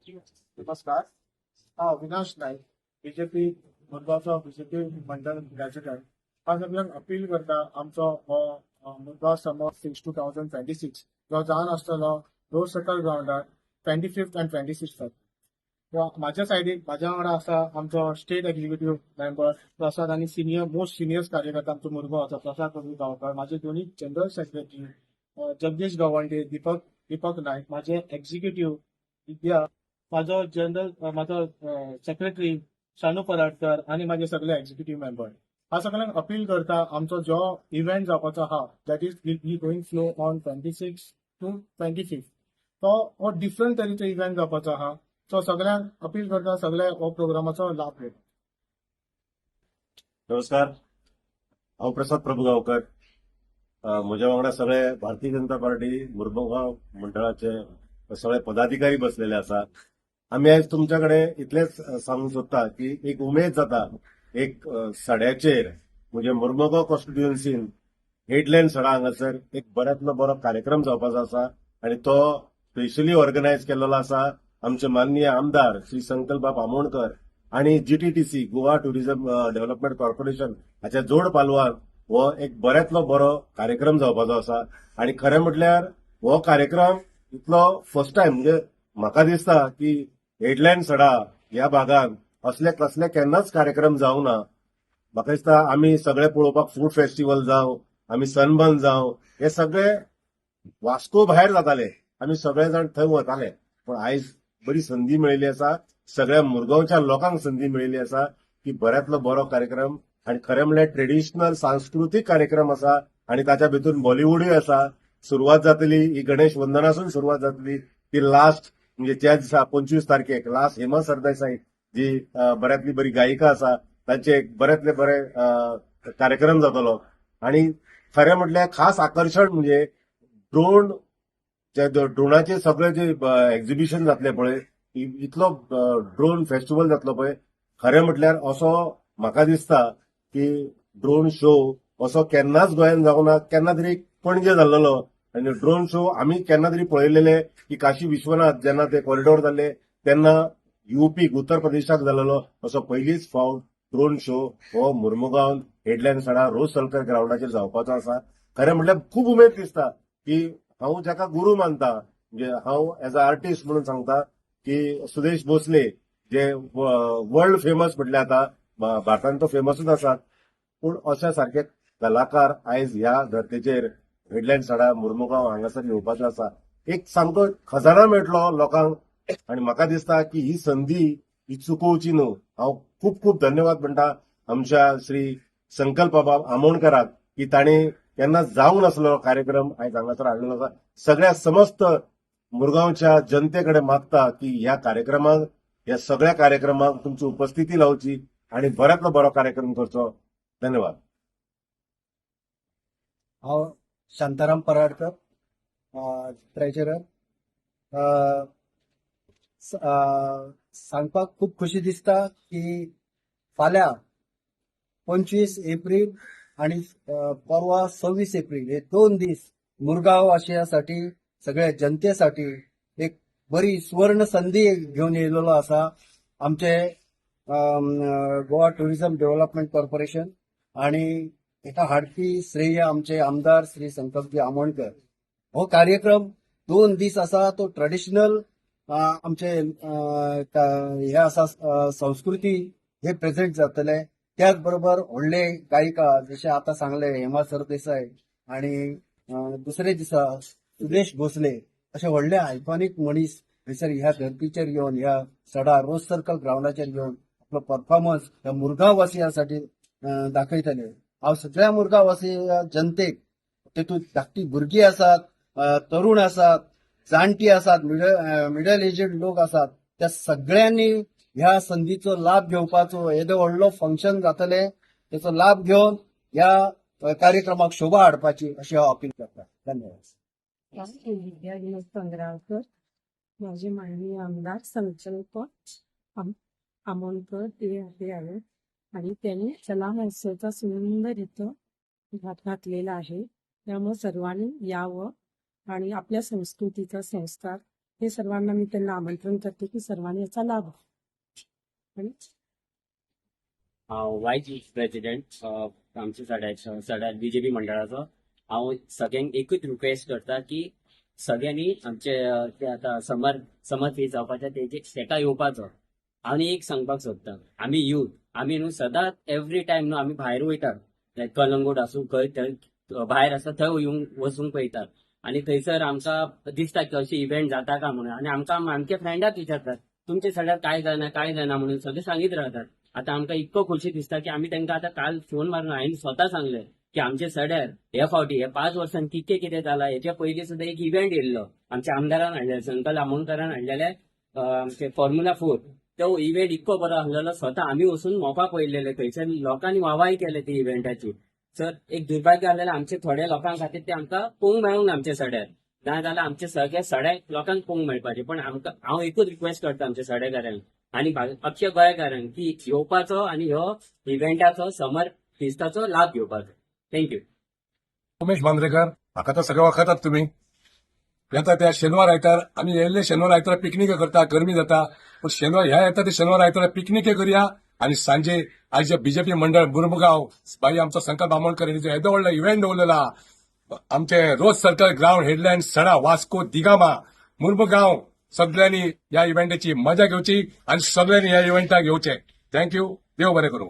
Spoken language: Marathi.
नमस्कार. अविनाश नाईक, बीजेपी मुरगांवचो बीजेपी मंडळ प्रेसिडेंट. हांव सगळ्यांक अपील करता आमचो हो मुरगांव समर 2026 जो जावन आसतलो रोज सकल ग्राउंडार 25th and 26th. माझ्या सायडीक माझ्या वांगडा आसा आमचो स्टेट एक्झिक्युटिव्ह मेंबर प्रसाद आणि मोस्ट सिनियर कार्यकर्ता आमचो मुरगांवचो प्रसाद प्रभू गांवकर, माझे दोन्ही जनरल सेक्रेटरी जगदीश गवंडे, दीपक नाईक, माझे एक्झिक्युटिव्ह विद्या, माझो सेक्रेटरी शानू पराडकर आणि माझे सगळे एक्झिक्युटिव्ह मेंबर. हा सगळ्यांक अपील करता आमचो जो इव्हेंट जावपाचो आहा that is will be going flow on 26 to 25. तो हो डिफरंट तरेचो इव्हेंट जावपाचो आहा. सो सगळ्यांक अपील करता सगळे हो प्रोग्रामाचो लाभ घेवपाक. नमस्कार. हांव प्रसाद प्रभुगांवकर. म्हज्या वांगडा सगळे भारतीय जनता पार्टी मुरमुगांव मंडळाचे सगळे पदाधिकारी बसलेले आसा. आमी आयज तुमच्या कडेन इतलेच सांगूंक सोदता की एक उमेद जाता एक सड्याचेर म्हणजे मुरमुगांव कॉन्स्टिट्युएन्सीन हेडलँड सडा हांगासर एक बऱ्यांतलो बरो कार्यक्रम जावपाचो आसा आनी तो स्पेशली ऑर्गनायज केल्लो आसा आमचे माननीय आमदार श्री संकल्प आमोणकर आणि जीटीटीसी गोवा टुरिझम डेव्हलपमेंट कॉर्पोरेशन हाच्या जोड पालवान हो एक बऱ्यांतलो बरो कार्यक्रम जावपाचो आसा. आणि खरें म्हटल्यार हो कार्यक्रम इतलो फर्स्ट टायम म्हणजे म्हाका दिसता की हेडलँड सडा ह्या भागात असले कसले केन्नाच कार्यक्रम जावंक ना. म्हाका दिसता आमी सगळे पळोवपाक फूड फेस्टिवल जावं, आमी सनबर्न जावं, हे सगळे वास्को भायर जाताले, आमी सगळे जाण थंय वताले. पण आयज बरी संधी मेळिल्ली आसा, सगळ्या मुरगांवच्या लोकांक संधी मेळिल्ली आसा की बऱ्यांतलो बरो कार्यक्रम आणि खरें म्हणल्यार ट्रेडिशनल सांस्कृतीक कार्यक्रम आसा आणि ताच्या भितर बॉलिवूडूय आसा. सुरवात जातली ही गणेश वंदनासून सुरवात जातली ती लास्ट म्हणजे ज्या दिसा 25 तारखेक लास्ट हेमा सरदेसाई जी बऱ्यांतली बरी गायिका आसा तांचे एक बऱ्यांतले बरे कार्यक्रम जातलो. आणि खरें म्हटल्यार खास आकर्शण म्हणजे ड्रोनाचे सगळे जे एक्झिबिशन जातले पळय, इतलो ड्रोन फेस्टिवल जातलो पळय, खरें म्हटल्यार असो म्हाका दिसता की ड्रोन शो असो केन्नाच गोंयान जावंक ना. केन्ना तरी पणजे जाल्लो आणि ड्रोन शो आमी केन्ना तरी पळयलेले की काशी विश्वनाथ जेन्ना ते कॉरिडॉर जाल्ले तेन्ना युपीक उत्तर प्रदेशाक जाल्लो असो पयलीच फावट ड्रोन शो हो मुरमुगांव हेडलँड सडा रोज सलकर ग्राउंडाचेर जावपाचो आसा. खरें म्हटल्यार खूब उमेद दिसता की हांव जाका गुरू मानता म्हणजे हांव एज अ आर्टिस्ट म्हणून सांगता की सुदेश भोसले जे वर्ल्ड फेमस म्हटले आता भारतांत तो फेमसूच आसा, पूण अशा सारखे कलाकार आयज ह्या धर्तेचेर हेडलँड सडा मुरमुगांव हांगासर येवपाचो आसा. एक सामको खजाना मेळटलो लोकांक आणि म्हाका दिसता की ही संधी ही चुकोवची न्हू. हांव खूब खूब धन्यवाद म्हणटा आमच्या श्री संकल्प बाबा आमोणकराक की तांणी केन्ना जावंक नासलो कार्यक्रम आयज हांगासर हाडलेलो आसा. सगळ्या समस्त मुरगांवच्या जनतेकडे मागता की ह्या सगळ्या कार्यक्रमांक तुमची उपस्थिती लावची आणि बऱ्यांतलो बरो कार्यक्रम करचो. धन्यवाद. हांव शांताराम पराडकर, ट्रेजरर. सांगपाक खूब खुशी दिसता की फाल्यां 25 एप्रील आणि परवा 26 एप्रील हे 2 दीस मुरगांव वासियांसाठी सगळ्या जनतेसाठी एक बरी सुवर्ण संधी घेऊन येयलेलो आसा. आमचे गोवा टुरिझम डेव्हलपमेंट कॉर्पोरेशन आणि एका हाडपी श्रेय आमचे आमदार श्री संकल्पजी आमोणकर. हो कार्यक्रम 2 दीस आसा तो ट्रेडिशनल आमचे हे आसा संस्कृती हे प्रेझेंट जातले. त्याच बरोबर व्हडले गायिका जसे आता सांगले हेमा सरदेसाई आणि दुसरे दिसा सुदेश भोसले असे व्हडले आयकॉनिक मनीस थंयसर ह्या धर्तीचेर येवन ह्या सडा रोज सर्कल ग्राउंडाचेर येवन आपलो परफॉर्मन्स ह्या मुरगांव वासियांसाठी दाखयतले. हांव सगळ्या मुरगांव वासी जनतेक तेतूंत धाकटी भुरगीं आसात, तरुण आसात, जाणटी आसात, मिडल एजेड लोक आसात, त्या सगळ्यांनी ह्या संधीचो लाभ घेवपाचो. येदो व्हडलो फंक्शन जातले त्याचो लाभ घेवन ह्या कार्यक्रमाक शोभा हाडपाची अशी हांव अपील करता. धन्यवाद. विद्या विनोद पंगराळकर, माझे माननीय आमदार संकल्प आमोणकर ते आहे आणि त्यांनी कला महोत्सवाचा सुंदर इथं घातलेला आहे. त्यामुळे सर्वांनी यावं आणि आपल्या संस्कृतीचा संस्कार हे सर्वांना मी त्यांना आमंत्रण करते की सर्वांनी याचा लाभ घ्यावा. आणि वायस प्रेसिडेंट आमच्या सड्यात बीजेपी मंडळाचो हांव सगळ्यांक एकूच रिक्वेस्ट करता की सगळ्यांनी आमचे ते आता समर फीज जावपाचे तेका येवपाचो. आनी एक सांगपाक सोदता, आमी यूथ आमी न्हू सदांच एवरी टायम न्हू आमी भायर वयतात, लायक कलंगूट आसूं खंय थंय भायर आसा थंय येवंक वचूंक पळयतात. आनी थंयसर आमकां दिसता की अशें इव्हेंट जाता काय म्हणून. आनी आमकां आमचे फ्रेंडाच विचारतात तुमचे सड्यार काय जायना म्हणून सगळे सांगीत रावतात. आतां आमकां इतको खोशी दिसता की आमी तांकां आतां काल फोन मारून हांवें स्वता सांगलें की आमचे सड्यार हे फावटी हे 5 वर्सांनी कितें जालां हेच्या पयलीं सुद्दां एक इव्हेंट येयल्लो आमच्या आमदारान हाडलेले, संकल्प आमोणकरान हाडलेले आमचे फॉर्म्युला 4. तो इव्हेंट इतको बरो आसलेलो, स्वता आमी वचून मोपा पळयलेले. थंयसर लोकांनी वाहवाही केले ते इव्हेंटाची. सर एक दुर्भाग्य आसलेलें आमचे थोड्या लोकां खातीर ते आमकां पळोवंक मेळूंक ना आमच्या सड्यार. नाजाल्यार आमचे सगळ्या सड्याक लोकांक पळोवंक मेळपाचे. पण आमकां हांव एकूच रिक्वेस्ट करता आमच्या सड्याकारांक आनी अख्ख्या गोंयकारांक की येवपाचो आनी ह्यो इव्हेंटाचो समर फिस्टाचो लाभ घेवपाचो. थँक्यू. उमेश मांद्रेकर, म्हाका तर सगळें वखतात तुमी. येता त्या शेनवार आयतार आमी येयल्ले शेनवार आयतार पिकनीक करता, गरमी जाता. पण शेनवार ह्या येता ते शेनवार आयतार पिकनीक करुया आनी सांजे आज जे बीजेपी मंडळ मुरमुगांव बाई आमचो संकल्प आमोणकर हेजो येदो व्हडलो इव्हेंट दवरलेला. आमचे रोज सर्कल ग्राउंड हेडलँड सडा वास्को दिगामा मुरमुगांव सगळ्यांनी ह्या इव्हेंटाची मजा घेवची आनी सगळ्यांनी ह्या इव्हेंटाक येवचें. थँक्यू. देव बरें करूं.